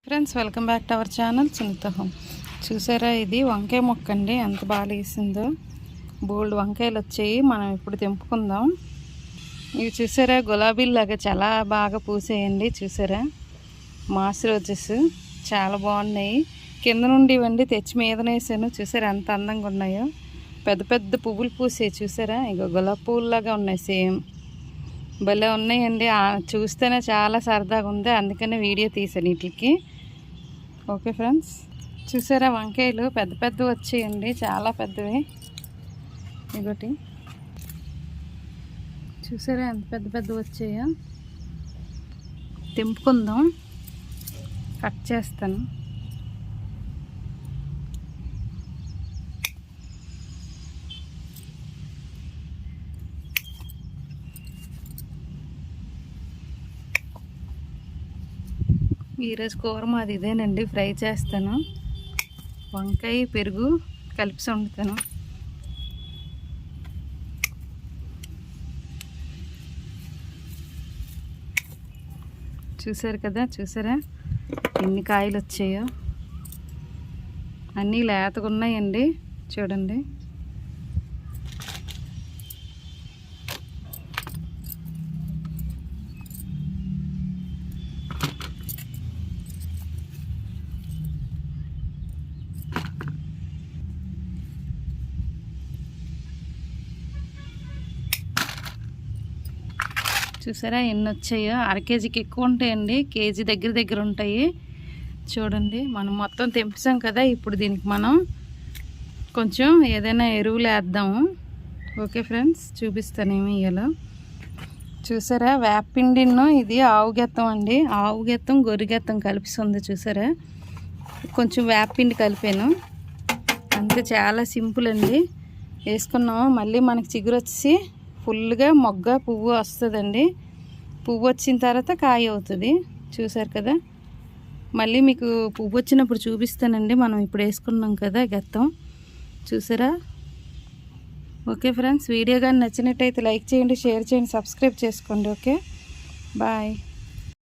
Friends welcome back to our channel Sunitha home. చూసారా, ఇది వంకాయ మొక్క అండి. ఎంత బాగా వేసిందో, బోల్డ్ వంకాయలు వచ్చాయి. మనం ఇప్పుడు తెంపుకుందాం. ఇవి చూసారా, గులాబీలాగా చాలా బాగా పూసేయండి. చూసారా, మాస్ రోజెస్ చాలా బాగున్నాయి. కింద నుండి ఇవ్వండి తెచ్చి మీద వేసాను. చూసారా ఎంత అందంగా ఉన్నాయో, పెద్ద పెద్ద పువ్వులు పూసాయి. చూసారా, ఇక గులాబీ పువ్వులాగా ఉన్నాయి, సేమ్ భలే ఉన్నాయండి. చూస్తేనే చాలా సరదాగా ఉంది, అందుకనే వీడియో తీసాను వీటికి. ఓకే ఫ్రెండ్స్, చూసారా వంకాయలు పెద్ద పెద్ద వచ్చాయండి, చాలా పెద్దవి. ఇగోటి చూసారా ఎంత పెద్ద పెద్ద వచ్చాయో. తెంపుకుందాం, కట్ చేస్తాను. ఈరోజు కూర మాది ఇదేనండి, ఫ్రై చేస్తాను. వంకాయ పెరుగు కలిపి వండుతాను. చూసారు కదా, చూసారా ఎన్ని కాయలు వచ్చాయో. అన్నీ లేతగా ఉన్నాయండి, చూడండి. చూసారా ఎన్ని వచ్చాయో. అర కేజీకి ఎక్కువ ఉంటాయండి, కేజీ దగ్గర దగ్గర ఉంటాయి. చూడండి, మనం మొత్తం తెంపుసాం కదా. ఇప్పుడు దీనికి మనం కొంచెం ఏదైనా ఎరువులు వేద్దాము. ఓకే ఫ్రెండ్స్, చూపిస్తాను ఏమి వేయాలో. చూసారా, వేపిండిను ఇది ఆవు గెత్తం అండి. ఆవు గెత్తం గొర్రె గెత్తం కలిపిస్తుంది. చూసారా, కొంచెం వేపిండి కలిపాను అంతే. చాలా సింపుల్ అండి. వేసుకున్నాము, మళ్ళీ మనకి చిగురు వచ్చి ఫుల్గా మొగ్గ పువ్వు వస్తుందండి. పువ్వు వచ్చిన తర్వాత కాయ అవుతుంది. చూసారు కదా, మళ్ళీ మీకు పువ్వు వచ్చినప్పుడు చూపిస్తానండి. మనం ఇప్పుడు వేసుకున్నాం కదా గెత్తం, చూసారా. ఓకే ఫ్రెండ్స్, వీడియో కానీ నచ్చినట్టయితే లైక్ చేయండి, షేర్ చేయండి, సబ్స్క్రైబ్ చేసుకోండి. Okay, bye.